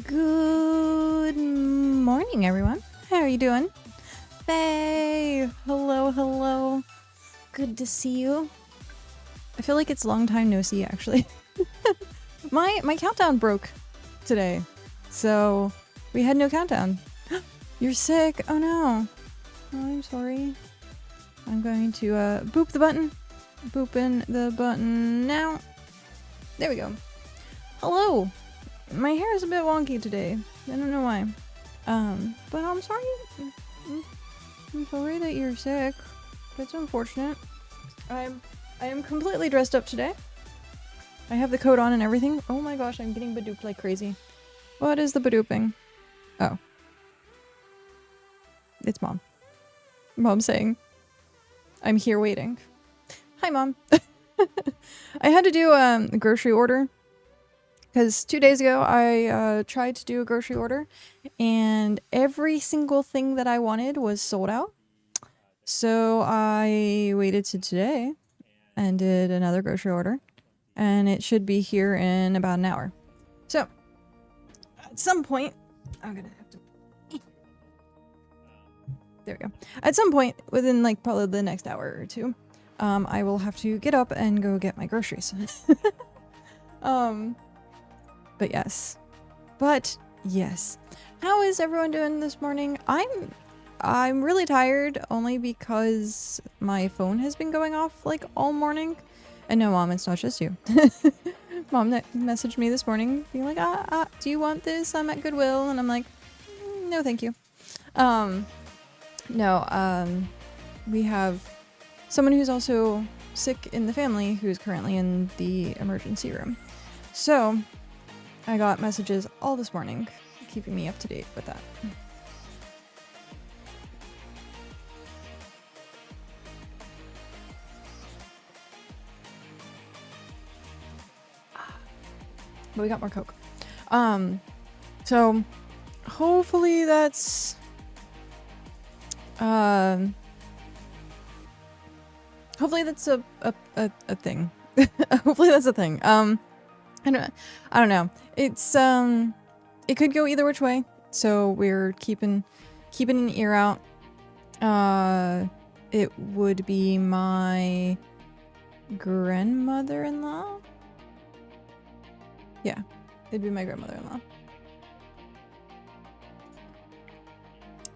Good morning, everyone. How are you doing? Faye! Hello, hello. Good to see you. I feel like it's a long time no see, actually. My countdown broke today, so we had no countdown. You're sick? Oh no. Oh, I'm sorry. I'm going to boop the button. Booping the button now. There we go. Hello. My hair is a bit wonky today. I don't know why. But I'm sorry. I'm sorry that you're sick. That's unfortunate. I am completely dressed up today. I have the coat on and everything. Oh my gosh, I'm getting badooped like crazy. What is the badooping? Oh. It's Mom. Mom's saying, I'm here waiting. Hi, Mom. I had to do a grocery order. Because 2 days ago, I tried to do a grocery order, and every single thing that I wanted was sold out. So I waited to today and did another grocery order, and it should be here in about an hour. So, at some point, I'm gonna have to... There we go. At some point, within like probably the next hour or two, I will have to get up and go get my groceries. But yes. How is everyone doing this morning? I'm really tired only because my phone has been going off like all morning. And no, Mom, it's not just you. Mom that messaged me this morning being like, do you want this? I'm at Goodwill. And I'm like, no, thank you. We have someone who's also sick in the family who's currently in the emergency room. So I got messages all this morning, keeping me up to date with that. But we got more Coke. So hopefully that's hopefully that's a thing. Hopefully that's a thing. I don't know. It's it could go either which way, so we're keeping an ear out. It would be my grandmother-in-law. Yeah, it'd be my grandmother-in-law.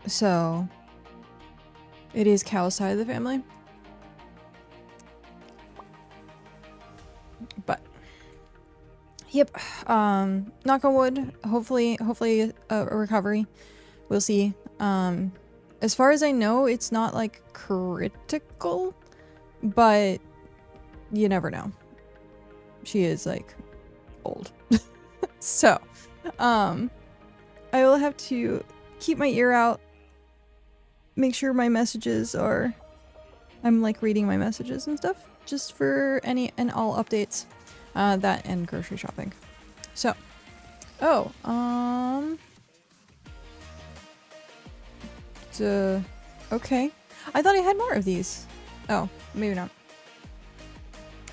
So it is Cal's side of the family. But yep, knock on wood, hopefully a recovery. We'll see. As far as I know, it's not like critical, but you never know. She is like old. So, I will have to keep my ear out, make sure my messages are, I'm like reading my messages and stuff, just for any and all updates. That and grocery shopping. So, okay. I thought I had more of these. Oh, maybe not.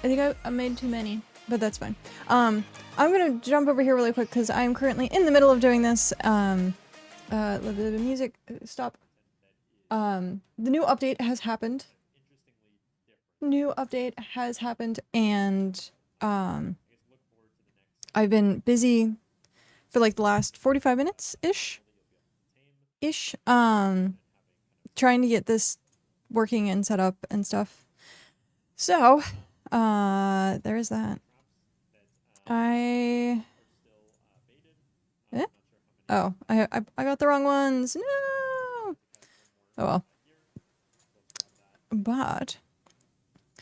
I think I made too many, but that's fine. I'm gonna jump over here really quick because I'm currently in the middle of doing this. The music, stop. The new update has happened. And I've been busy for like the last 45 minutes ish trying to get this working and set up and stuff. So there is that. I got the wrong ones. No. Oh well. But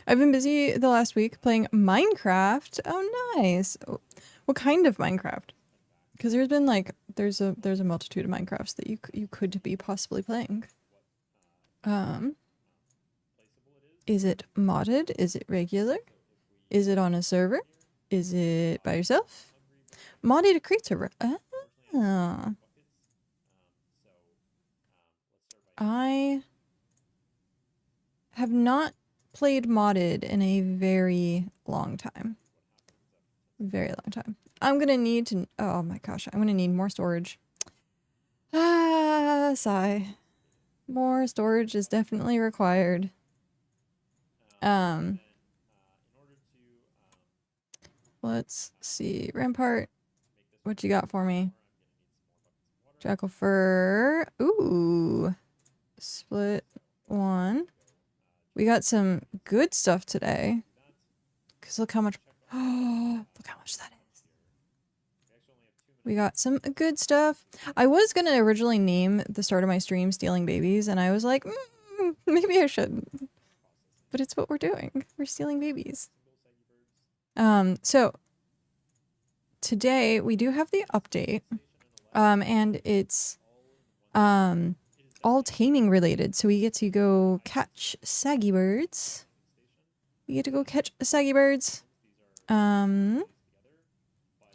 I've been busy the last week playing Minecraft. Oh, nice. What kind of Minecraft? Because there's been like there's a multitude of Minecrafts that you could be possibly playing. Is it modded? Is it regular? Is it on a server? Is it by yourself? Modded create server. Ah. I have not played modded in a very long time. I'm gonna need to, oh my gosh, I'm gonna need more storage. Ah, sigh. More storage is definitely required. Let's see. Rampart, what you got for me? Jackal fur. Ooh. Split one. We got some good stuff today. Because look how much... Oh, look how much that is. We got some good stuff. I was going to originally name the start of my stream Stealing Babies, and I was like, maybe I shouldn't. But it's what we're doing. We're stealing babies. So today we do have the update. And it's all taming related. So we get to go catch saggy birds. We get to go catch saggy birds.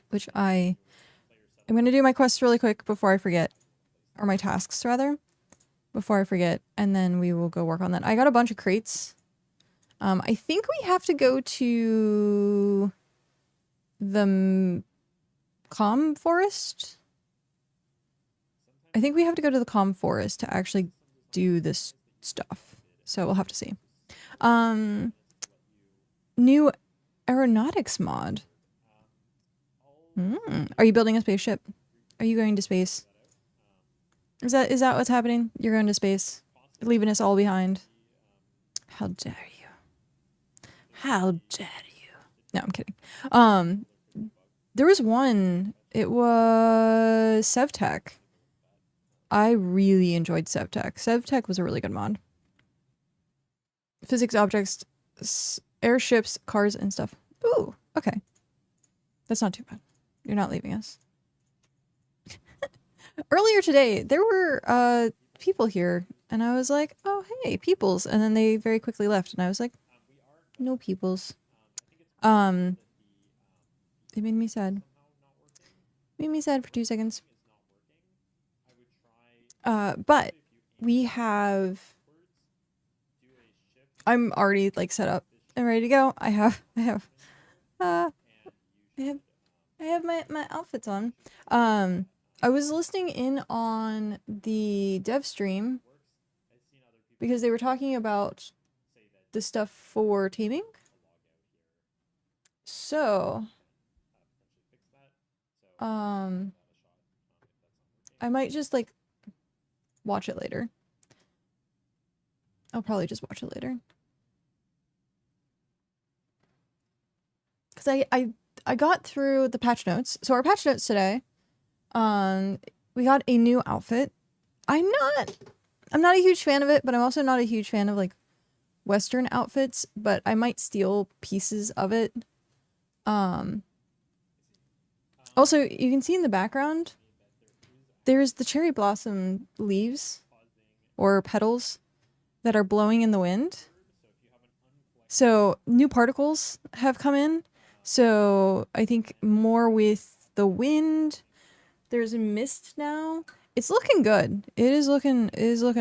Which I'm going to do my quests really quick before I forget. Or my tasks, rather. Before I forget. And then we will go work on that. I got a bunch of crates. I think we have to go to the Calm Forest. I think we have to go to the Calm Forest to actually do this stuff. So we'll have to see. New aeronautics mod. Are you building a spaceship? Are you going to space? Is that what's happening? You're going to space, leaving us all behind. How dare you? How dare you? No, I'm kidding. There was one. It was SevTech. I really enjoyed SevTech. SevTech was a really good mod. Physics objects, airships, cars, and stuff. Ooh, okay. That's not too bad. You're not leaving us. Earlier today, there were people here, and I was like, oh, hey, peoples. And then they very quickly left, and I was like, no peoples. It made me sad. Made me sad for 2 seconds. But we have... I'm already, like, set up and ready to go. I have my outfits on. I was listening in on the dev stream because they were talking about the stuff for taming. So, I might just, like, watch it later. I'll probably just watch it later. Because I got through the patch notes. So our patch notes today, we got a new outfit. I'm not a huge fan of it, but I'm also not a huge fan of, like, Western outfits, but I might steal pieces of it. Also, you can see in the background, there's the cherry blossom leaves or petals that are blowing in the wind. So new particles have come in. So I think more with the wind. There's a mist now. It's looking good. It is looking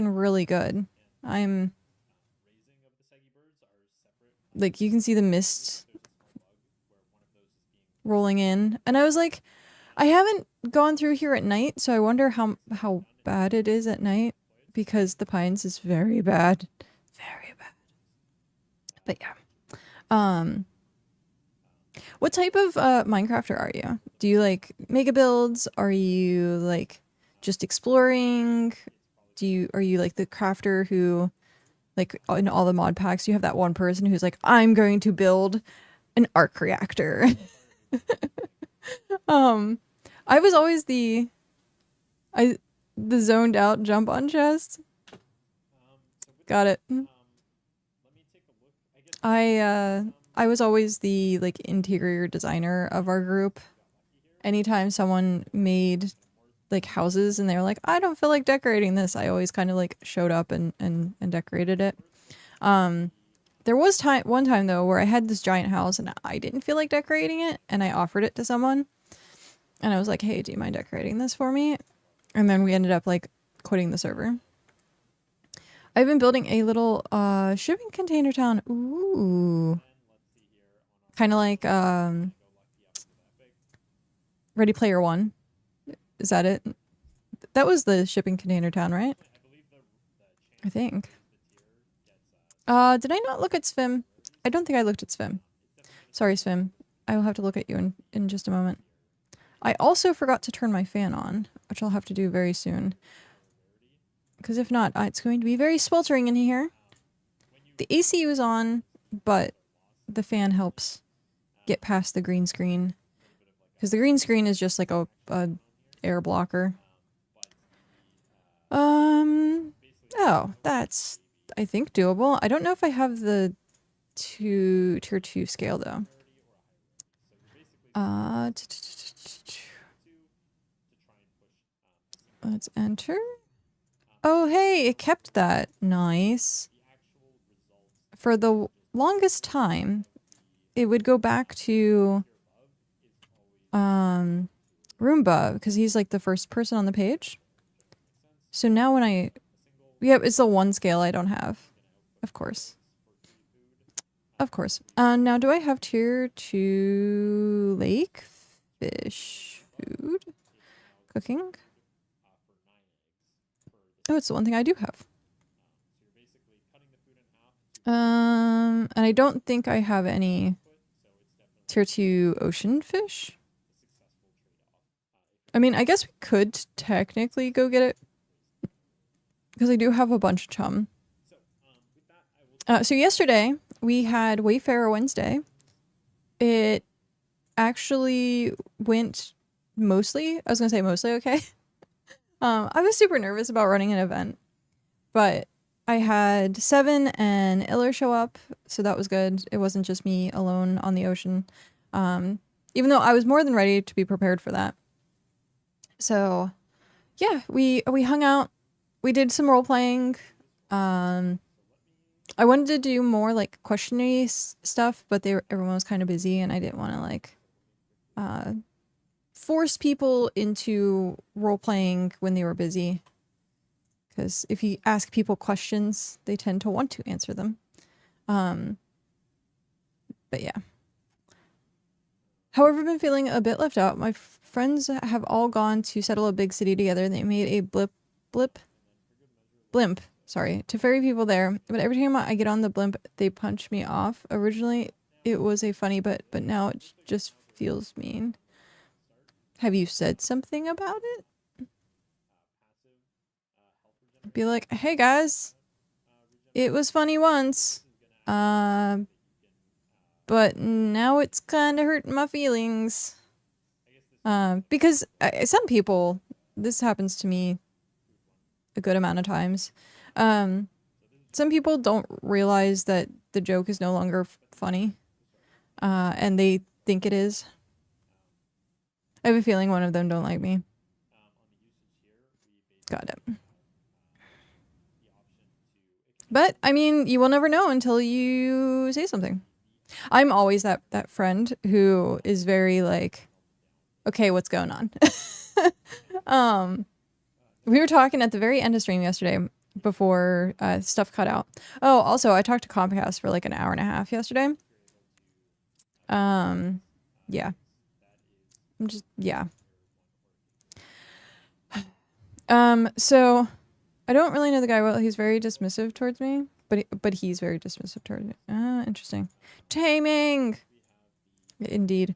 really good. I'm like, you can see the mist rolling in. And I was like, I haven't gone through here at night, so I wonder how bad it is at night, because the Pines is very bad. Very bad. But yeah. What type of Minecrafter are you? Do you like mega builds? Are you like just exploring? Are you like the crafter who, like, in all the mod packs, you have that one person who's like, I'm going to build an arc reactor. I was always the zoned out jump on chest. Got it. I was always the, like, interior designer of our group. Anytime someone made, like, houses and they were like, I don't feel like decorating this, I always kind of, like, showed up and decorated it. There was one time though where I had this giant house and I didn't feel like decorating it, and I offered it to someone. And I was like, hey, do you mind decorating this for me? And then we ended up, like, quitting the server. I've been building a little shipping container town. Ooh. Kind of like Ready Player One. Is that it? That was the shipping container town, right? I think. Did I not look at Svim? I don't think I looked at Svim. Sorry, Svim. I will have to look at you in just a moment. I also forgot to turn my fan on, which I'll have to do very soon. Because if not, it's going to be very sweltering in here. The AC is on, but the fan helps get past the green screen. Because the green screen is just like a air blocker. Oh, that's, I think, doable. I don't know if I have the tier 2 scale, though. Let's enter. Oh, hey, it kept that. Nice. For the longest time, it would go back to Roomba, because he's like the first person on the page. So now when yeah, it's the 1 scale I don't have. Of course. Of course. Now do I have tier 2 lake fish food? Cooking? Oh, it's the one thing I do have. And I don't think I have any tier 2 ocean fish. I mean, I guess we could technically go get it. Because I do have a bunch of chum. So yesterday, we had Wayfarer Wednesday. It actually went mostly, I was going to say mostly okay. I was super nervous about running an event. But I had Seven and Iller show up, so that was good. It wasn't just me alone on the ocean. Even though I was more than ready to be prepared for that. So, yeah, we hung out. We did some role playing. I wanted to do more like questionary stuff, but everyone was kind of busy, and I didn't want to like force people into role playing when they were busy. Because if you ask people questions, they tend to want to answer them. But yeah. However, I've been feeling a bit left out. My friends have all gone to settle a big city together. They made a blimp, sorry, to ferry people there. But every time I get on the blimp, they punch me off. Originally, it was a funny, but now it just feels mean. Have you said something about it? Be like, hey guys, it was funny once, but now it's kind of hurting my feelings. Because some people, this happens to me a good amount of times. Some people don't realize that the joke is no longer funny, and they think it is. I have a feeling one of them don't like me. Got it. But, I mean, you will never know until you say something. I'm always that friend who is very like, okay, what's going on? We were talking at the very end of stream yesterday before stuff cut out. Oh, also, I talked to Comcast for like an hour and a half yesterday. Yeah. Yeah. So I don't really know the guy well. He's very dismissive towards me, but he's very dismissive towards me. Interesting. Taming! Indeed.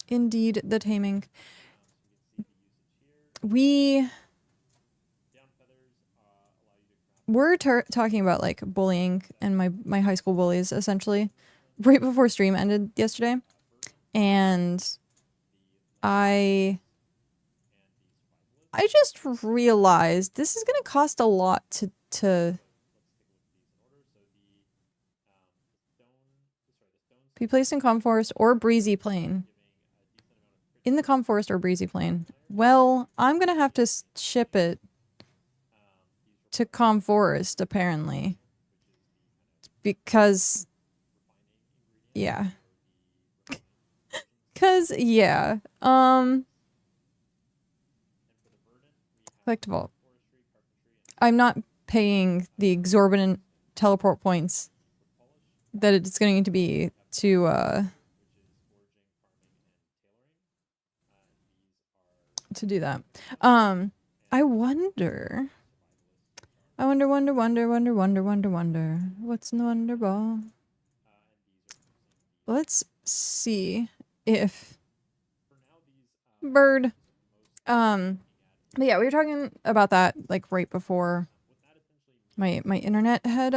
Indeed, the taming. We're talking about like bullying and my high school bullies essentially right before stream ended yesterday, and I just realized this is gonna cost a lot to be placed in Calm Forest or Breezy Plain. In the Calm Forest or Breezy Plain. Well, I'm gonna have to ship it to Calm Forest, apparently. Because, yeah. Cause, yeah. Collect vault. I'm not paying the exorbitant teleport points that it's going to be to to do that. I wonder. Wonder. What's in the wonder ball? Let's see if bird. But yeah, we were talking about that like right before my internet had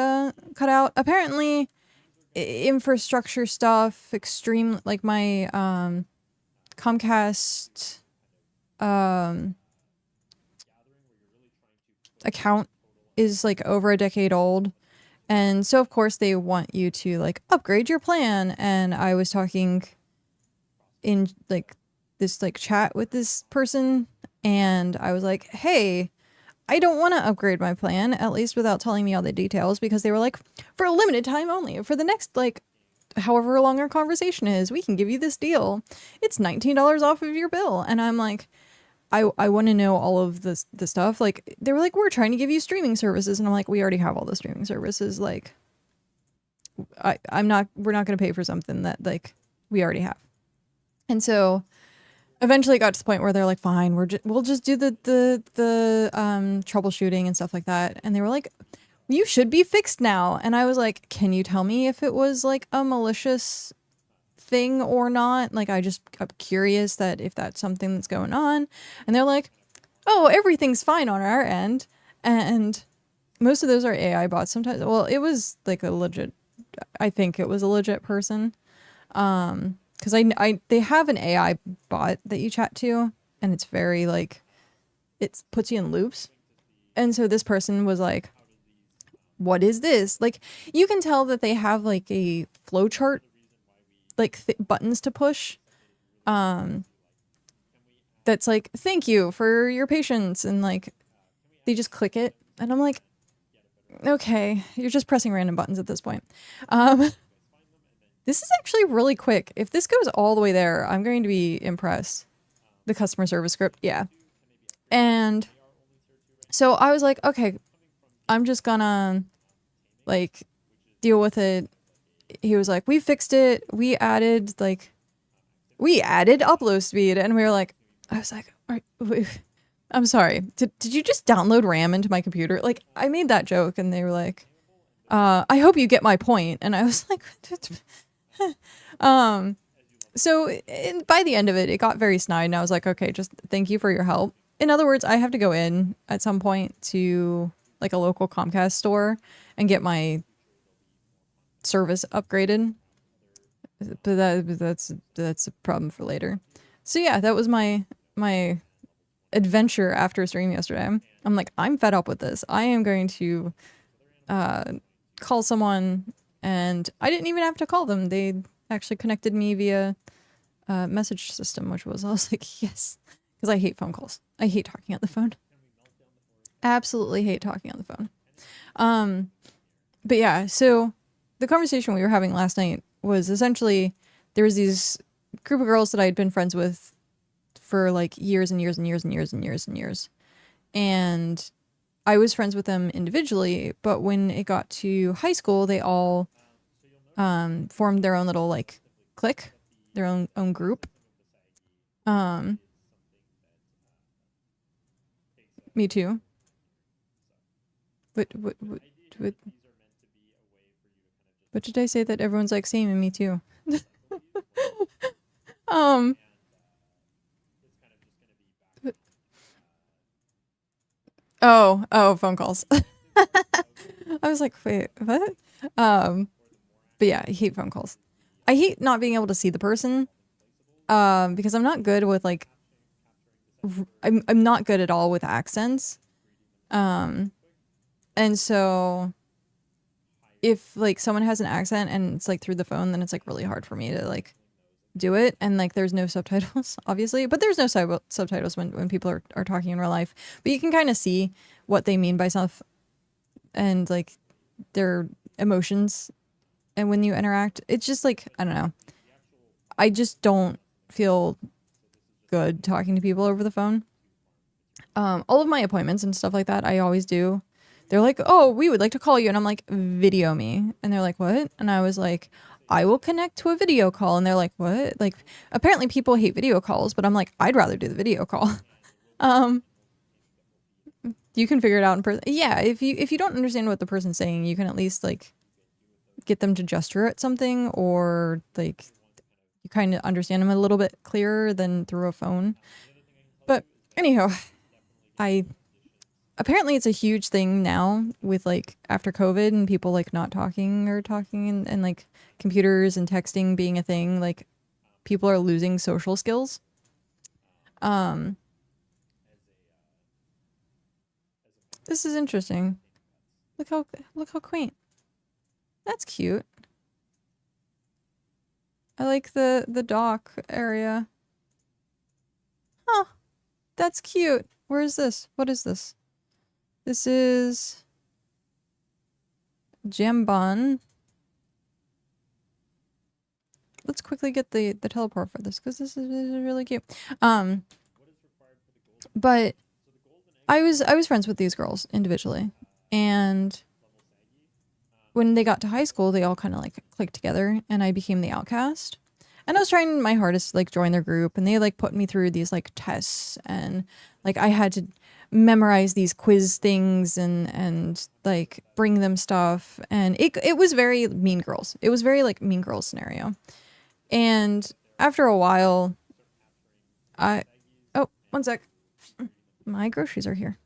cut out. Apparently, infrastructure stuff, extreme, like my Comcast account is like over a decade old. And so of course they want you to like upgrade your plan. And I was talking in like this like chat with this person and I was like, hey, I don't want to upgrade my plan, at least without telling me all the details, because they were like, for a limited time only, for the next like however long our conversation is, we can give you this deal. It's $19 off of your bill. And I'm like, I want to know all of the stuff. Like, they were like, we're trying to give you streaming services. And I'm like, we already have all the streaming services. Like, we're not going to pay for something that like we already have. And so eventually it got to the point where they're like, fine, we'll just do the troubleshooting and stuff like that. And they were like, you should be fixed now. And I was like, can you tell me if it was like a malicious thing or not? Like, I'm curious that if that's something that's going on. And they're like, oh, everything's fine on our end. And most of those are AI bots sometimes. Well, it was like I think it was a legit person. Because they have an AI bot that you chat to, and it's very like, it puts you in loops. And so this person was like, what is this? Like, you can tell that they have like a flowchart, like buttons to push. That's like, thank you for your patience. And like, they just click it. And I'm like, okay, you're just pressing random buttons at this point. This is actually really quick. If this goes all the way there, I'm going to be impressed. The customer service script, yeah. And so I was like, okay, I'm just gonna like deal with it. He was like, we fixed it. We added upload speed. And we were like, I was like, all right, I'm sorry. Did you just download RAM into my computer? Like, I made that joke and they were like, I hope you get my point. And I was like, so by the end of it, it got very snide and I was like, okay, just thank you for your help. In other words, I have to go in at some point to like a local Comcast store and get my service upgraded. But that's a problem for later. So yeah, that was my adventure after stream yesterday. I'm like, I'm fed up with this. I am going to call someone, and I didn't even have to call them. They actually connected me via message system, I was like, yes, because I hate phone calls. I hate talking on the phone. Absolutely hate talking on the phone. But yeah, so the conversation we were having last night was essentially, there was these group of girls that I had been friends with for like years and years and years and years and years and years. And I was friends with them individually, but when it got to high school, they all formed their own little like clique, their own group. Me too. What did I say that everyone's like same and me too? Oh, phone calls. I was like, wait, what? But yeah, I hate phone calls. I hate not being able to see the person, because I'm not good with like, I'm not good at all with accents. And so if like someone has an accent and it's like through the phone, then it's like really hard for me to like do it. And like there's no subtitles, obviously, but there's no subtitles when people are talking in real life. But you can kind of see what they mean by stuff and like their emotions. And when you interact, it's just like, I don't know. I just don't feel good talking to people over the phone. All of my appointments and stuff like that, I always do. They're like, oh, we would like to call you. And I'm like, video me. And they're like, what? And I was like, I will connect to a video call. And they're like, what? Like, apparently people hate video calls, but I'm like, I'd rather do the video call. um, you can figure it out in person. Yeah, if you don't understand what the person's saying, you can at least like get them to gesture at something, or like you kind of understand them a little bit clearer than through a phone. But anyhow, apparently it's a huge thing now with like after COVID and people like not talking or talking, and like computers and texting being a thing, like people are losing social skills. This is interesting. Look how quaint. That's cute. I like the dock area. Oh, that's cute. Where is this? What is this? This is Jambon. Let's quickly get the teleport for this because this is really cute. But I was friends with these girls individually, and when they got to high school, they all kind of like clicked together, and I became the outcast. And I was trying my hardest to like join their group, and they like put me through these like tests, and like I had to memorize these quiz things and like bring them stuff, and it was very Mean Girls. It was very like Mean Girls scenario. And after a while, oh, one sec. My groceries are here.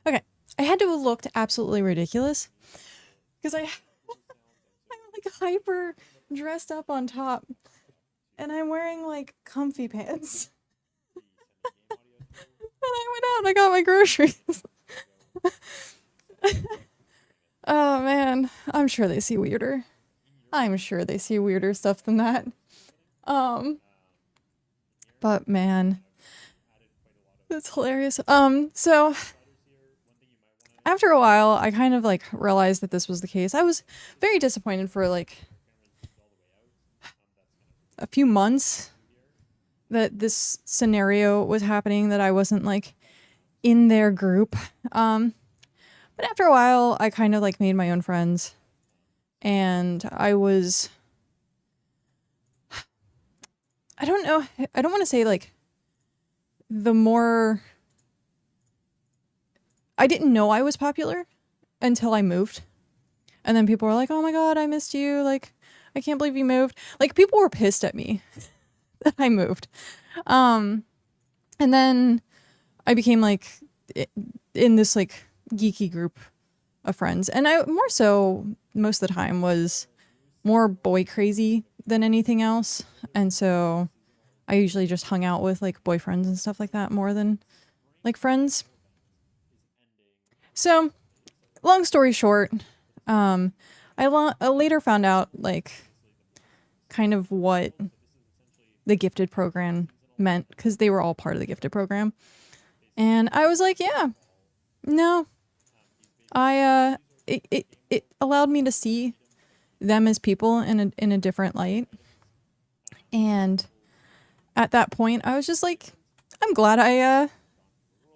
Okay, I had to have looked absolutely ridiculous because I'm like hyper dressed up on top, and I'm wearing like comfy pants. And I went out and I got my groceries. Oh man, I'm sure they see weirder. I'm sure they see weirder stuff than that. But man, it's hilarious. So after a while, I kind of like realized that this was the case. I was very disappointed for like a few months that this scenario was happening, that I wasn't like in their group. But after a while, I kind of like made my own friends, and I don't know, I don't want to say like the more, I didn't know I was popular until I moved. And then people were like, oh my god, I missed you. Like, I can't believe you moved. Like, people were pissed at me that I moved. And then I became like in this like geeky group of friends. And I more so most of the time was more boy crazy than anything else. And so I usually just hung out with like boyfriends and stuff like that more than like friends. So long story short, I later found out like kind of what the gifted program meant because they were all part of the gifted program. And I was like, yeah, no, it allowed me to see them as people in a different light. And at that point I was just like, I'm glad I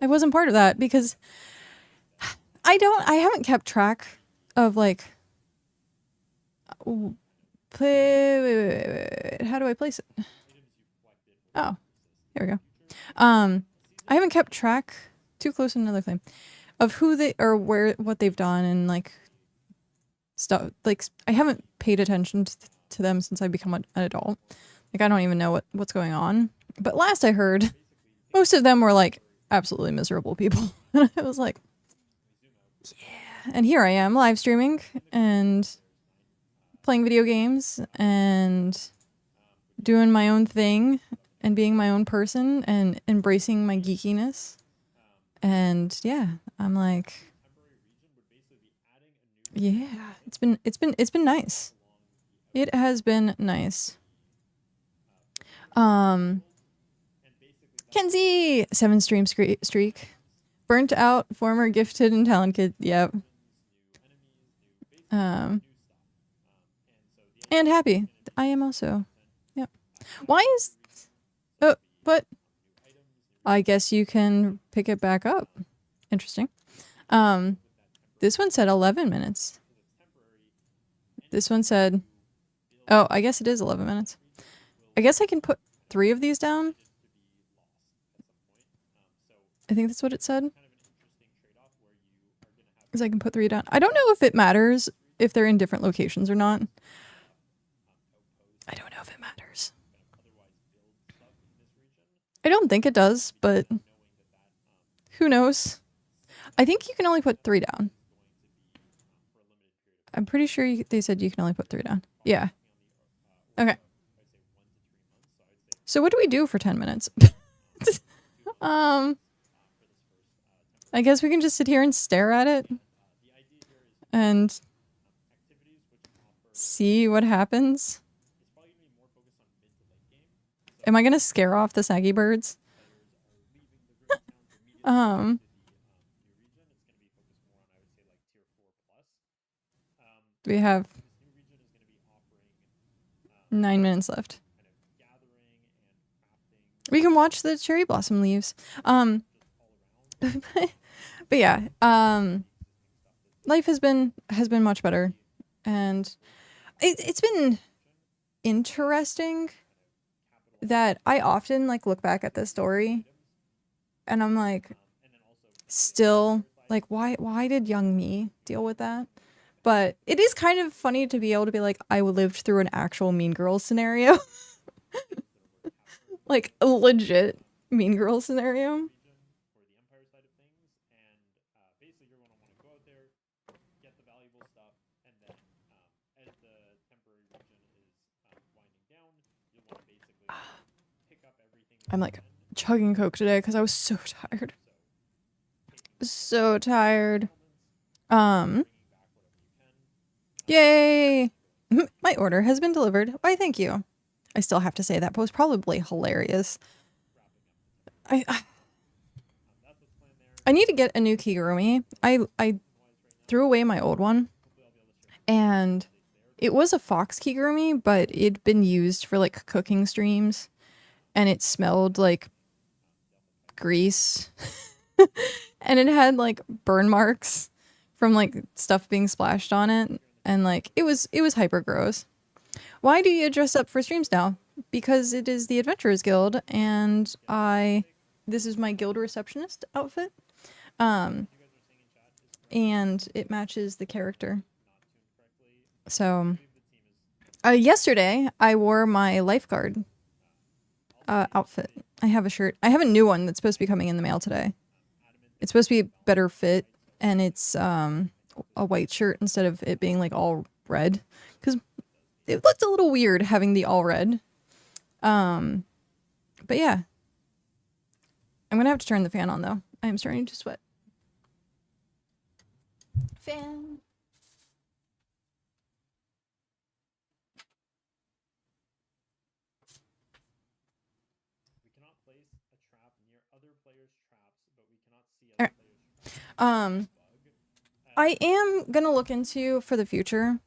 wasn't part of that, because I haven't kept track of like, wait, how do I place it? Oh, here we go. I haven't kept track, too close to another thing, of who they or what they've done and like stuff. Like, I haven't paid attention to them since I become an adult. Like, I don't even know what's going on. But last I heard, most of them were like absolutely miserable people. And I was like, yeah. And here I am live streaming and playing video games and doing my own thing and being my own person and embracing my geekiness. And yeah, I'm like, yeah, it's been nice. It has been nice. Kenzie, 7 stream streak. Burnt out, former gifted and talented. Yep. And happy. I am also. Yep. Why is... Oh, but... I guess you can pick it back up. Interesting. This one said 11 minutes. This one said... Oh, I guess it is 11 minutes. I guess I can put 3 of these down. I think that's what it said. Because I can put 3 down. I don't know if it matters if they're in different locations or not. I don't know if it matters. I don't think it does, but who knows? I think you can only put 3 down. I'm pretty sure they said you can only put 3 down. Yeah. Okay. So what do we do for 10 minutes? I guess we can just sit here and stare at it and see what happens. Am I gonna scare off the saggy birds? We have 9 minutes left. We can watch the cherry blossom leaves. But yeah, life has been much better, and it's been interesting that I often like look back at this story and I'm like, still like, why did young me deal with that? But it is kind of funny to be able to be like, I lived through an actual Mean Girls scenario. Like a legit Mean Girls scenario. I'm like chugging Coke today because I was so tired. So tired. Yay! My order has been delivered. Why, thank you. I still have to say that was probably hilarious. I need to get a new kigurumi. I threw away my old one, and it was a fox kigurumi, but it'd been used for like cooking streams, and it smelled like grease, and it had like burn marks from like stuff being splashed on it, and like it was hyper gross. Why do you dress up for streams now? Because it is the Adventurers Guild, and this is my guild receptionist outfit. And it matches the character. So, yesterday I wore my lifeguard outfit. I have a shirt. I have a new one that's supposed to be coming in the mail today. It's supposed to be a better fit, and it's a white shirt instead of it being like all red, because it looked a little weird having the all red. But yeah, I'm gonna have to turn the fan on though. I am starting to sweat. Fan. I am gonna look into, for the future,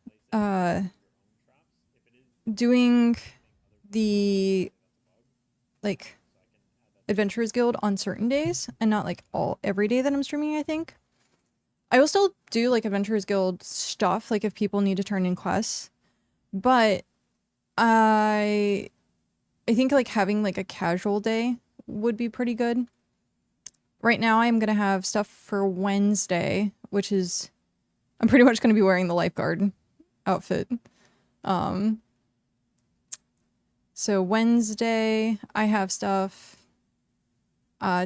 doing the, like, Adventurers Guild on certain days, and not, like, every day that I'm streaming, I think. I will still do, like, Adventurers Guild stuff, like, if people need to turn in quests, but I think, like, having, like, a casual day would be pretty good. Right now, I'm gonna have stuff for Wednesday, which is... I'm pretty much gonna be wearing the lifeguard outfit. So Wednesday, I have stuff.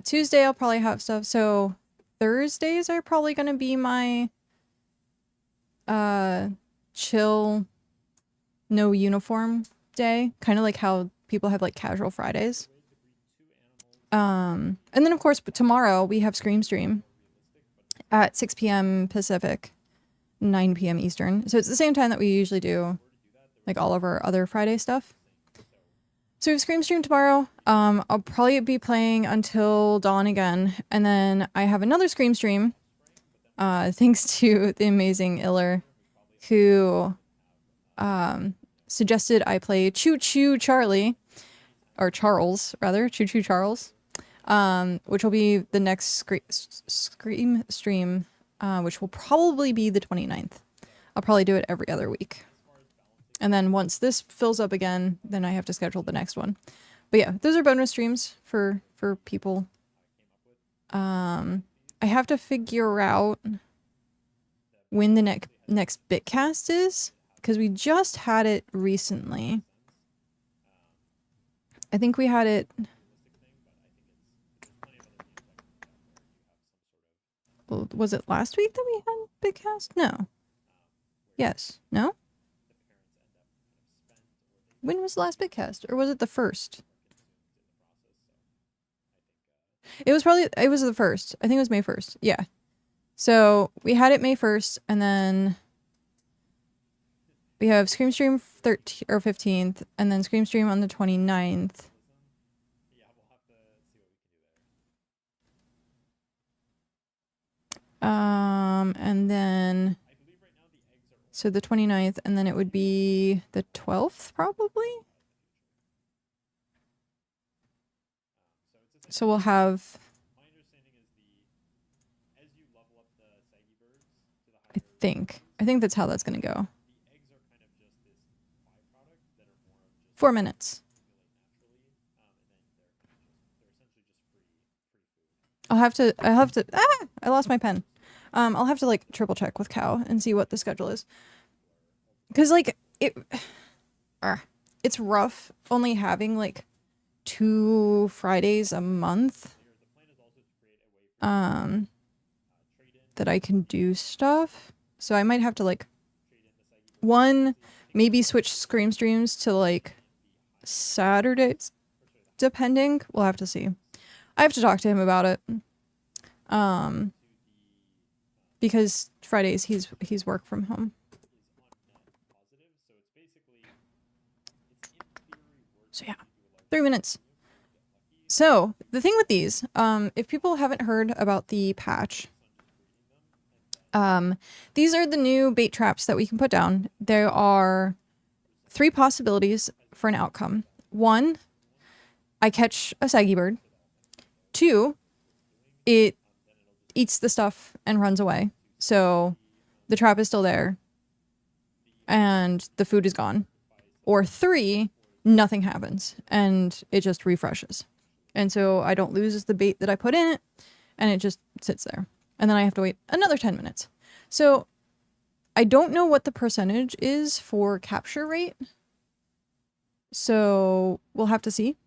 Tuesday, I'll probably have stuff. So Thursdays are probably gonna be my chill, no uniform day. Kind of like how people have like casual Fridays. And then of course, tomorrow we have Scream Stream at 6 p.m. Pacific, 9 p.m. Eastern. So it's the same time that we usually do like all of our other Friday stuff. So we have Scream Stream tomorrow. I'll probably be playing until dawn again. And then I have another Scream Stream, thanks to the amazing Iller, who suggested I play Choo Choo Charlie, or Charles, rather, Choo Choo Charles, which will be the next Scream stream, which will probably be the 29th. I'll probably do it every other week. And then once this fills up again, then I have to schedule the next one. But yeah, those are bonus streams for people. I have to figure out when the next BitCast is, because we just had it recently. I think we had it... Well, was it last week that we had BitCast? No. Yes. No? When was the last BitCast? Or was it the first? It was the first. I think it was May 1st. Yeah. So we had it May 1st, and then we have Scream Stream 13th or 15th, and then Scream Stream on the 29th. And then, so the 29th, and then it would be the 12th, probably? So we'll have... I think that's how that's gonna go. 4 minutes. I lost my pen. I'll have to like triple check with Cow and see what the schedule is. Cause like it's rough only having like 2 Fridays a month that I can do stuff. So I might have to like maybe switch Scream streams to like Saturdays, depending. We'll have to see. I have to talk to him about it. Because Fridays he's work from home. So yeah, 3 minutes. So the thing with these, if people haven't heard about the patch, these are the new bait traps that we can put down. There are 3 possibilities for an outcome. 1, I catch a saggy bird. 2, it eats the stuff and runs away. So the trap is still there and the food is gone. Or 3, nothing happens and it just refreshes. And so I don't lose the bait that I put in it and it just sits there. And then I have to wait another 10 minutes. So I don't know what the percentage is for capture rate, so we'll have to see.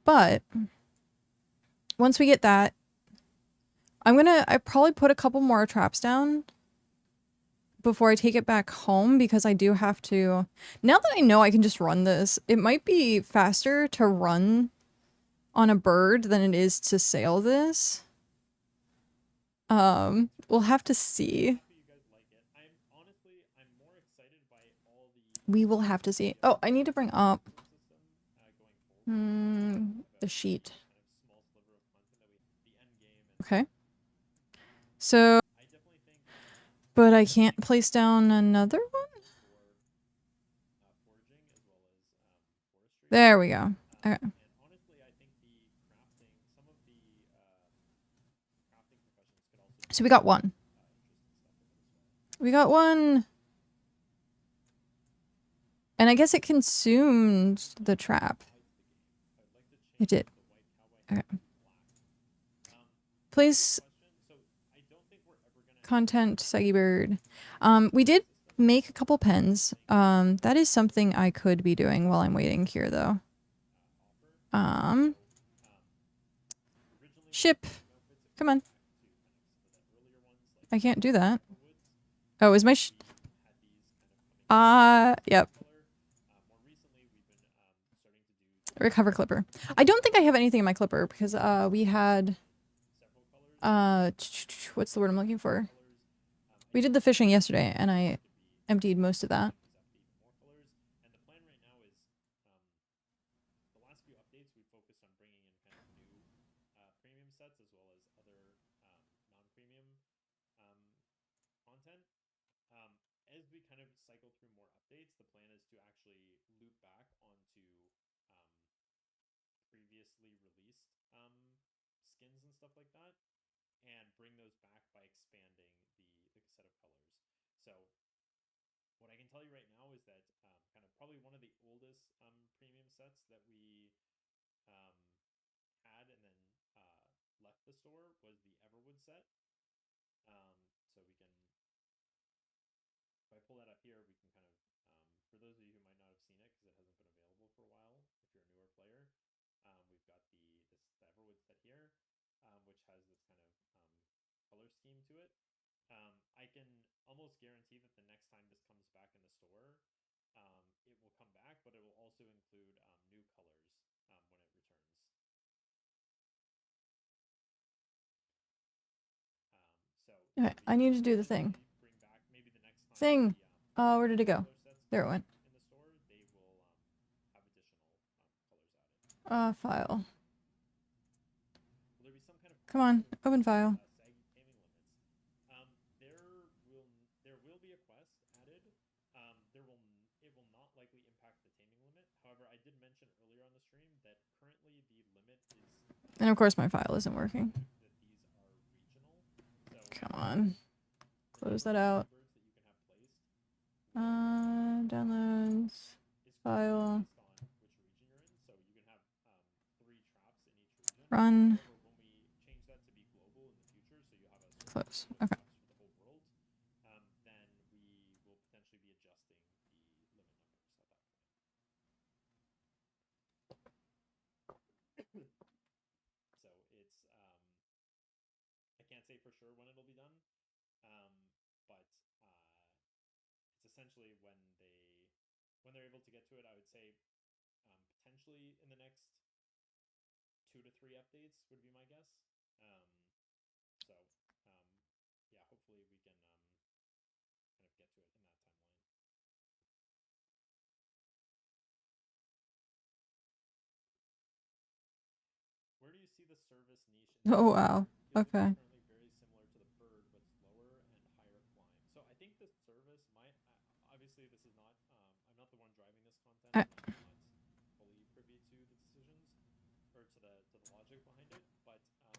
But once we get that, I probably put a couple more traps down before I take it back home, because I do have to, now that I know I can just run this, it might be faster to run on a bird than it is to sail this. We'll have to see. We will have to see. Oh, I need to bring up the sheet. Okay. So, but I can't place down another one? There we go. Okay. So we got one. We got one. And I guess it consumed the trap. It did. Okay. Place content, Saggy Bird. We did make a couple pens. That is something I could be doing while I'm waiting here, though. Ship. Come on. I can't do that. Oh, is my yep. Recover clipper. I don't think I have anything in my clipper because we had what's the word I'm looking for? We did the fishing yesterday and I emptied most of that. Okay, I need to do the thing. Thing. Oh, where did it go? There it went. File. Come on, open file. And of course my file isn't working. Come on. Close that out. Downloads. File. Run. Close. Okay. Oh wow. Okay.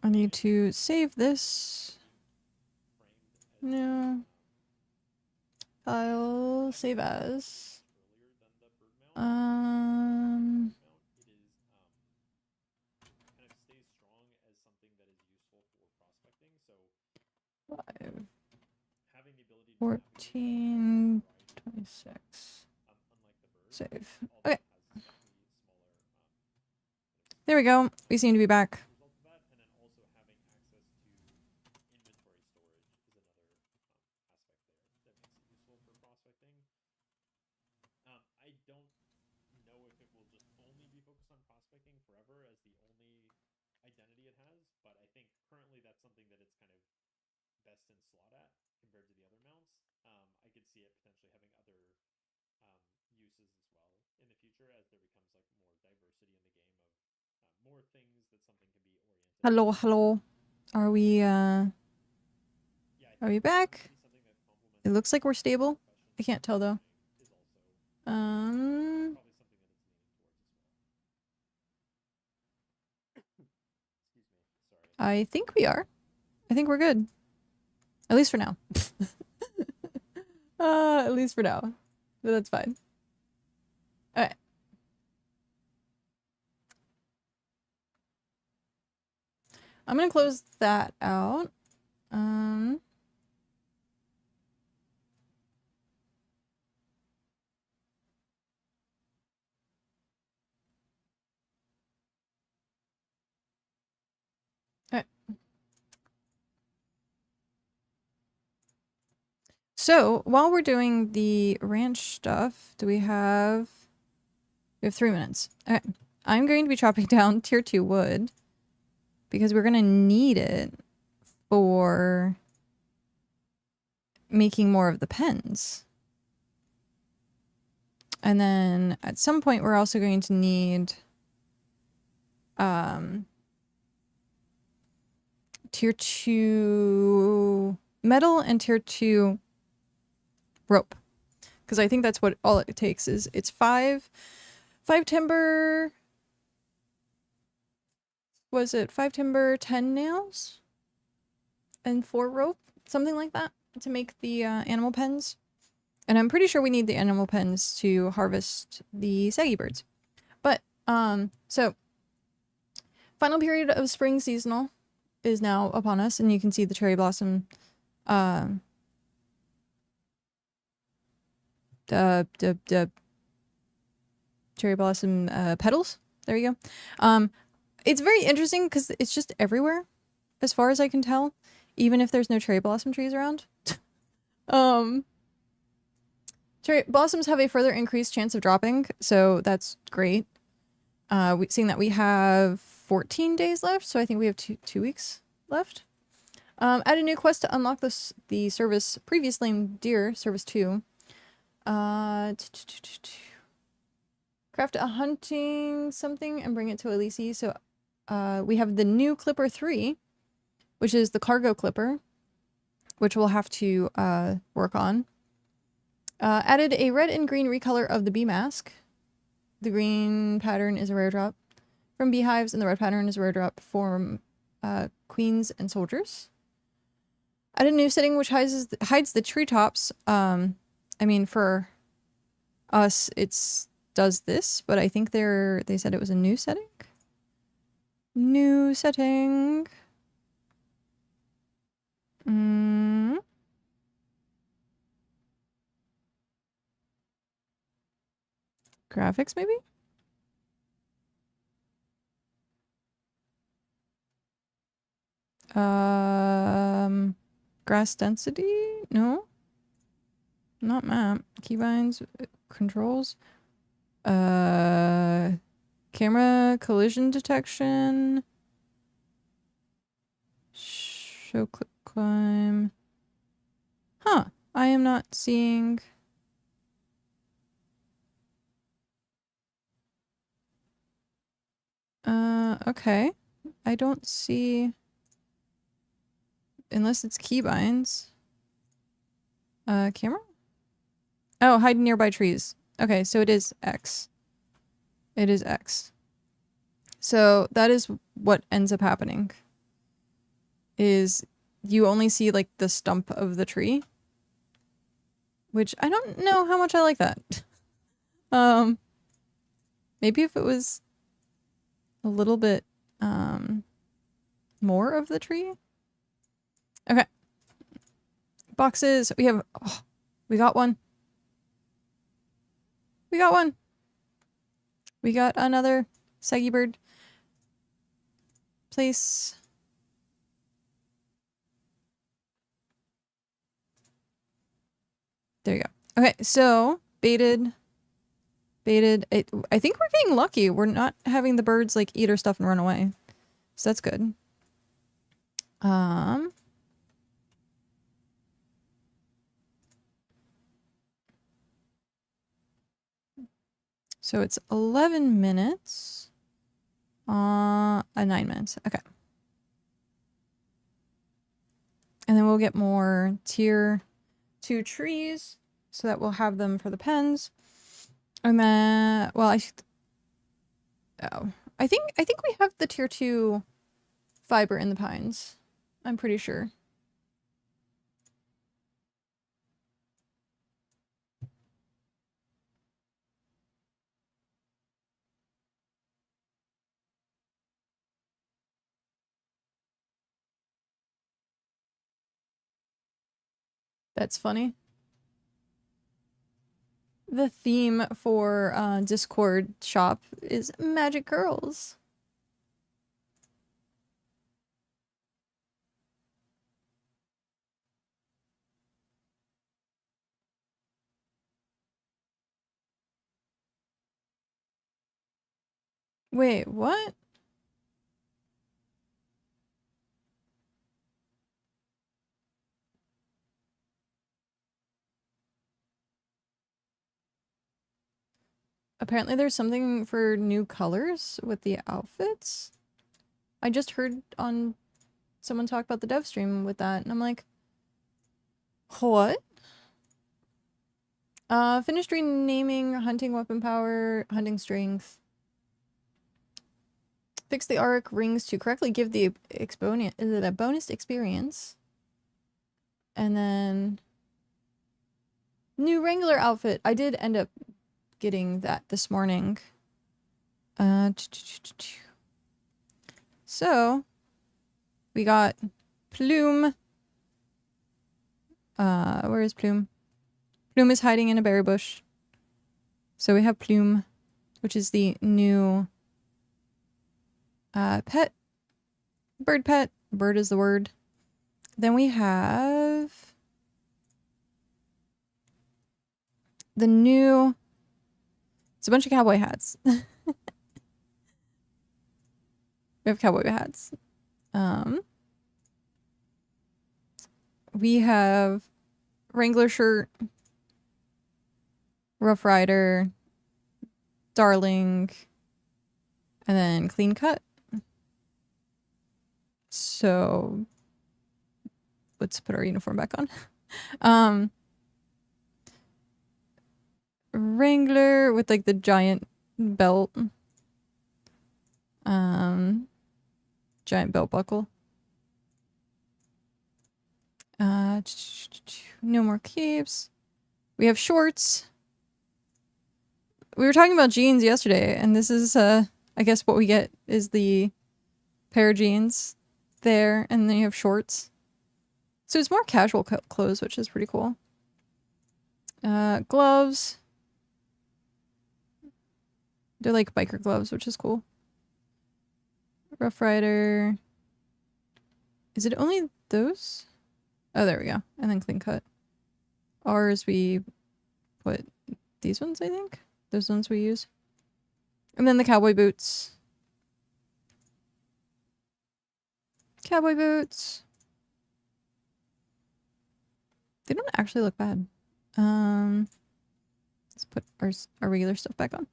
I need to save this. No. File. Save as. 5. 14, 26. Save. Okay. There we go. We seem to be back. Hello, hello. Are we back? It looks like we're stable. I can't tell though. I think we are. I think we're good. At least for now. At least for now. But that's fine. Alright. I'm gonna close that out. Alright. So, while we're doing the ranch stuff, we have 3 minutes. Okay. I'm going to be chopping down tier 2 wood because we're gonna need it for making more of the pens. And then at some point we're also going to need tier 2 metal and tier 2 rope. Because I think that's what all it takes is it's 5 timber. Was it 5 timber, 10 nails? And 4 rope? Something like that to make the animal pens. And I'm pretty sure we need the animal pens to harvest the saggy birds. But, so, final period of spring seasonal is now upon us, and you can see the cherry blossom, cherry blossom, petals. There you go. It's very interesting because it's just everywhere, as far as I can tell, even if there's no cherry blossom trees around. Cherry blossoms have a further increased chance of dropping, so that's great. Seeing that we have 14 days left, so I think we have two weeks left. Add a new quest to unlock the service previously named Deer, Service 2. Craft a hunting something and bring it to Elise. So we have the new Clipper 3, which is the cargo clipper, which we'll have to work on. Added a red and green recolor of the bee mask. The green pattern is a rare drop from beehives, and the red pattern is a rare drop from queens and soldiers. Added a new setting which hides the treetops. I mean, for us, it does this, but I think they said it was a new setting. New setting. Graphics, maybe? Grass density? No? Not map. Keybinds, controls. Camera collision detection. Show click climb. Huh. I am not seeing... Okay. I don't see... Unless it's keybinds. Camera? Oh, hide nearby trees. Okay, so it is X. It is X. So that is what ends up happening. Is you only see like the stump of the tree. Which I don't know how much I like that. Maybe if it was a little bit more of the tree. Okay. Boxes. We have... Oh, we got one. We got one. We got another saggy bird. Place. There you go. Okay, so baited. I think we're getting lucky. We're not having the birds like eat our stuff and run away. So that's good. So it's 11 minutes. 9 minutes. Okay. And then we'll get more tier 2 trees so that we'll have them for the pens. And then, well, I think we have the tier 2 fiber in the pines. I'm pretty sure. That's funny. The theme for Discord shop is magic girls. Wait, what? Apparently there's something for new colors with the outfits. I just heard on someone talk about the dev stream with that, and I'm like, what? Finished renaming, hunting weapon power, hunting strength. Fix the arc rings to correctly give the exponent a bonus experience. And then new Wrangler outfit. I did end up getting that this morning. So we got Plume. Where is Plume? Plume is hiding in a berry bush. So we have Plume, which is the new pet. Bird pet. Bird is the word. Then we have the new... It's a bunch of cowboy hats. We have cowboy hats. We have Wrangler shirt, Rough Rider, Darling, and then clean cut. So let's put our uniform back on. Wrangler with like the giant belt. Giant belt buckle. No more keeps. We have shorts. We were talking about jeans yesterday, and this is I guess what we get is the pair of jeans there, and then you have shorts. So it's more casual clothes, which is pretty cool. Gloves. They're like biker gloves, which is cool. Rough Rider. Is it only those? Oh, there we go. And then clean cut. Ours, we put these ones, I think. Those ones we use. And then the cowboy boots. Cowboy boots. They don't actually look bad. Let's put our regular stuff back on.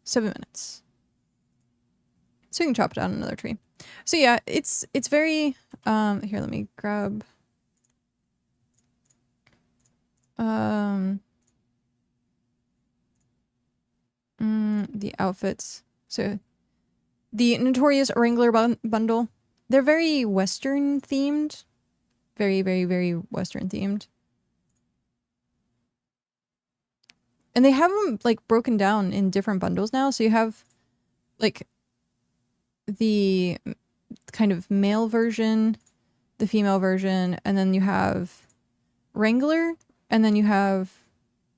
7 minutes. So we can chop down another tree. So yeah, it's very here, let me grab the outfits. So the Notorious Wrangler bundle. They're very Western themed. Very, very, very Western themed. And they have them like broken down in different bundles now. So you have like the kind of male version the female version, and then you have Wrangler, and then you have,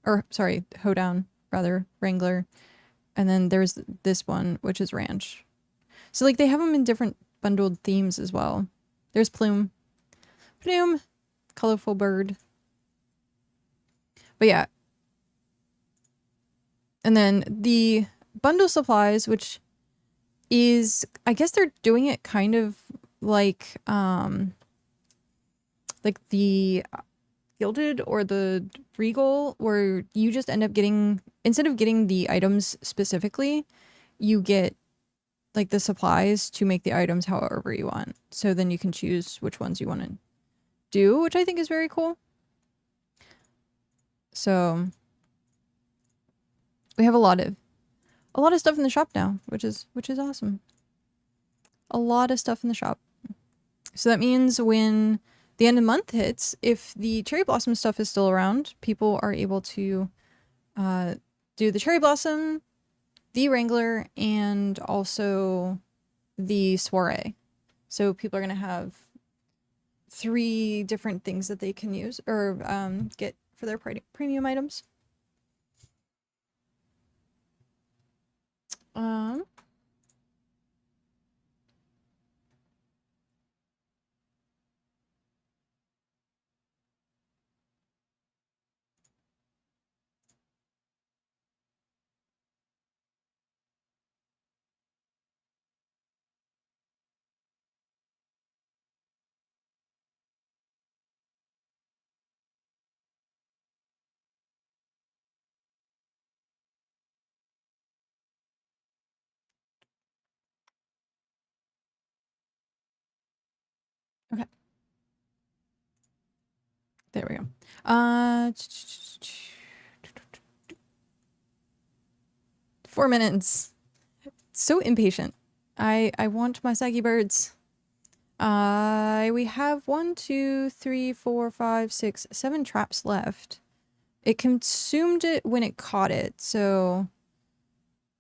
or sorry, Hoedown, rather, Wrangler, and then there's this one, which is Ranch. So, like, they have them in different bundled themes as well. There's Plume. Plume. Colorful bird. But yeah. And then the bundle supplies, which is, I guess they're doing it kind of like the Gilded or the Regal, where you just end up getting, instead of getting the items specifically, you get like the supplies to make the items however you want. So then you can choose which ones you want to do, which I think is very cool. So we have a lot of stuff in the shop now, which is awesome. A lot of stuff in the shop. So that means when the end of the month hits, if the cherry blossom stuff is still around, people are able to do the cherry blossom, the Wrangler, and also the soiree. So people are going to have 3 different things that they can use or get for their premium items. Okay. There we go. 4 minutes. So impatient. I want my saggy birds. We have 1, 2, 3, 4, 5, 6, 7 traps left. It consumed it when it caught it, so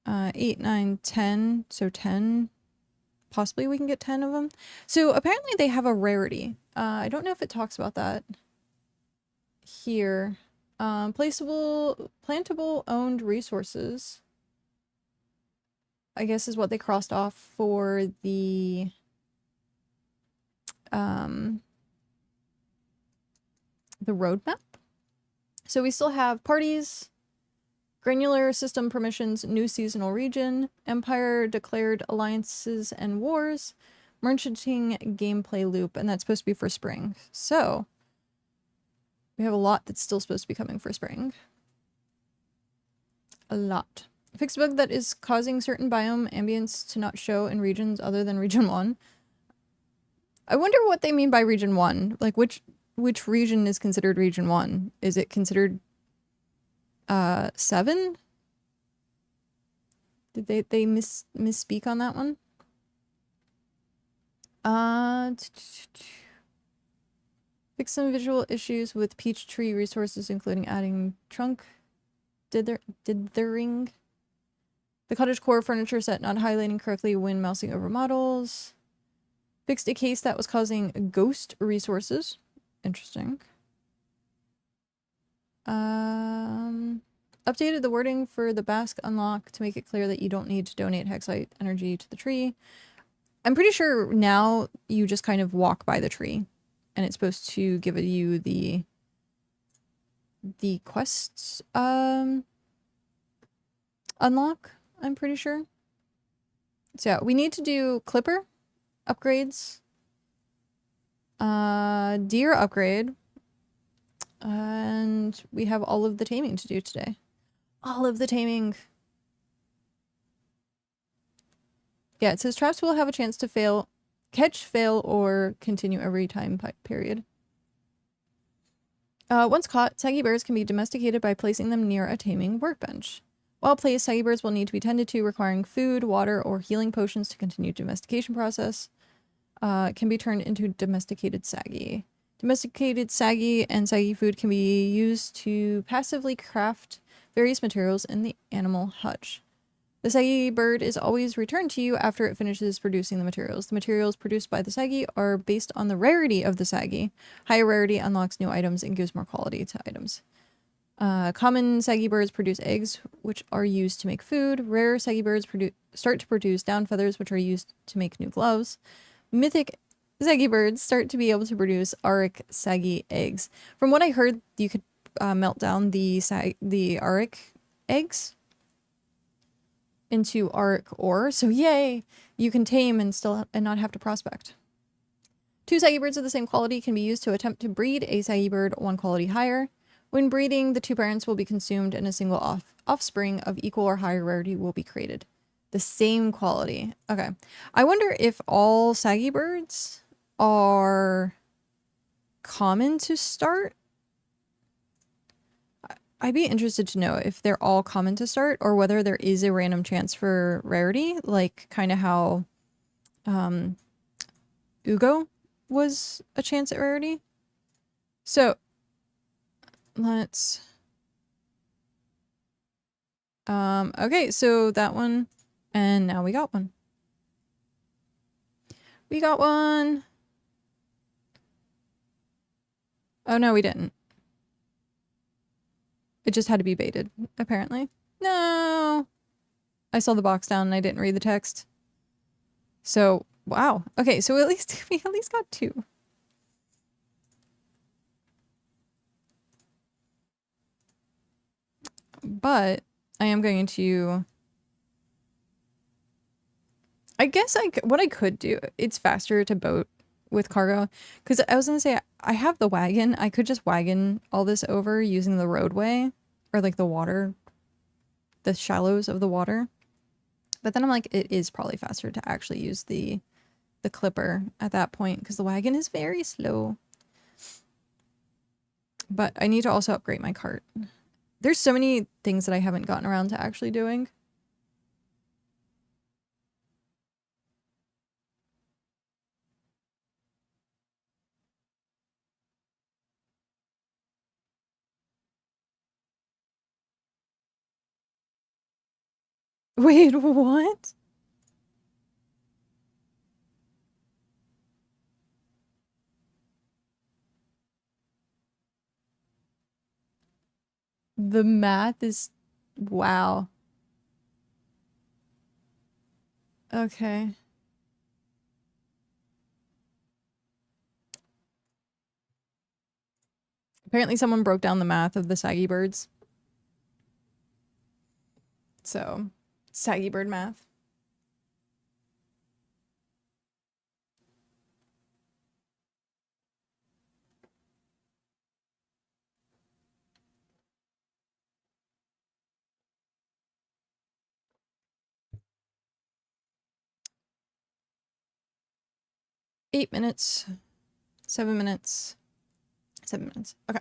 8, 9, 10, so 10. Possibly we can get 10 of them. So apparently they have a rarity. I don't know if it talks about that here. Plantable owned resources, I guess, is what they crossed off for the roadmap. So we still have parties, granular system permissions, new seasonal region, empire declared alliances and wars, merchanting gameplay loop, and that's supposed to be for spring. So we have a lot that's still supposed to be coming for spring. A lot. Fixed a bug that is causing certain biome ambience to not show in regions other than region 1. I wonder what they mean by region 1. Like, which region is considered region 1? Is it considered 7? Did they misspeak on that one? Fix some visual issues with peach tree resources, including adding trunk dithering. The cottage core furniture set not highlighting correctly when mousing over models. Fixed a case that was causing ghost resources. Interesting. Updated the wording for the Basque unlock to make it clear that you don't need to donate hexite energy to the tree. I'm pretty sure now you just kind of walk by the tree and it's supposed to give you the quests unlock, I'm pretty sure. So yeah, we need to do Clipper upgrades, Deer upgrade, and we have all of the taming to do today. All of the taming. Yeah, it says traps will have a chance to fail, catch, fail, or continue every time period. Once caught, saggy birds can be domesticated by placing them near a taming workbench. While placed, saggy birds will need to be tended to, requiring food, water, or healing potions to continue domestication process. Can be turned into domesticated saggy. Domesticated saggy and saggy food can be used to passively craft various materials in the animal hutch. The saggy bird is always returned to you after it finishes producing the materials. The materials produced by the saggy are based on the rarity of the saggy. Higher rarity unlocks new items and gives more quality to items. Common saggy birds produce eggs, which are used to make food. Rare saggy birds start to produce down feathers, which are used to make new gloves. Mythic saggy birds start to be able to produce auric saggy eggs. From what I heard, you could melt down the auric eggs into auric ore, so yay! You can tame and not have to prospect. 2 saggy birds of the same quality can be used to attempt to breed a saggy bird 1 quality higher. When breeding, the 2 parents will be consumed and a single offspring of equal or higher rarity will be created. The same quality. Okay. I wonder if all saggy birds are common to start. I'd be interested to know if they're all common to start or whether there is a random chance for rarity, like kind of how Ugo was a chance at rarity. So let's okay, so that one, and now we got one. We got one. Oh no, we didn't. It just had to be baited, apparently. No! I saw the box down and I didn't read the text. So, wow. Okay, so at least we at least got 2. But I am going to... I guess what I could do, it's faster to boat with cargo. Because I was going to say, I have the wagon. I could just wagon all this over using the roadway. Or like the water. The shallows of the water. But then I'm like, it is probably faster to actually use the clipper at that point. Because the wagon is very slow. But I need to also upgrade my cart. There's so many things that I haven't gotten around to actually doing. Wait, what? The math is... wow. Okay. Apparently someone broke down the math of the saggy birds. So, saggy bird math. Eight minutes. 7 minutes. 7 minutes. Okay.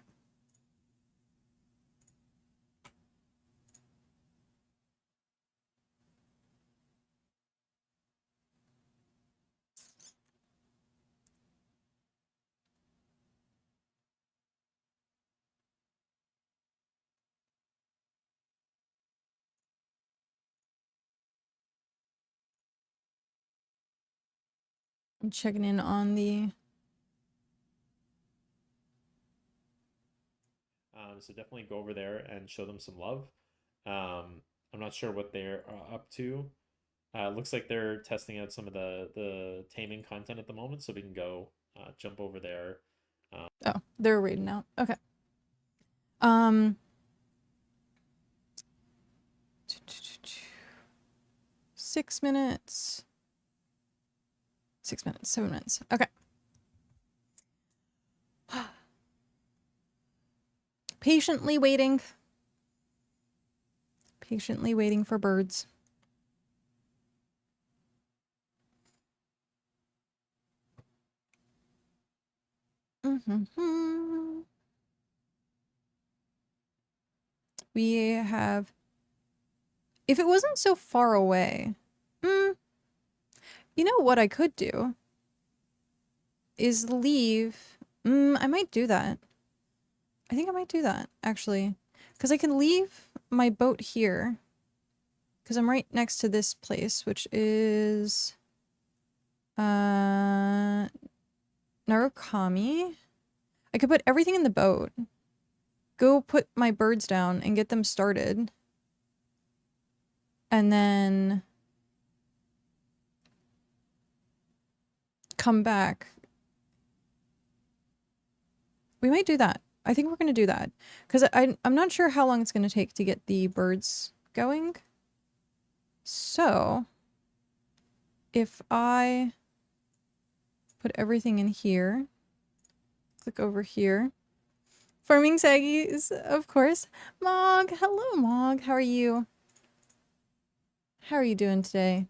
I'm checking in on the... So definitely go over there and show them some love. I'm not sure what they're up to. Looks like they're testing out some of the taming content at the moment, so we can go jump over there. Oh, they're reading out. Okay. 6 minutes. 6 minutes. 7 minutes. Okay. Patiently waiting. Patiently waiting for birds. We have... if it wasn't so far away... you know what I could do? Is leave... I might do that. I think I might do that, actually. Because I can leave my boat here. because I'm right next to this place, which is Narukami. I could put everything in the boat. Go put my birds down and get them started. And then come back. We might do that. I think we're going to do that. Because I'm not sure how long it's going to take to get the birds going. So, if I put everything in here, click over here. Farming Saggies, of course. Mog, hello Mog, how are you? How are you doing today?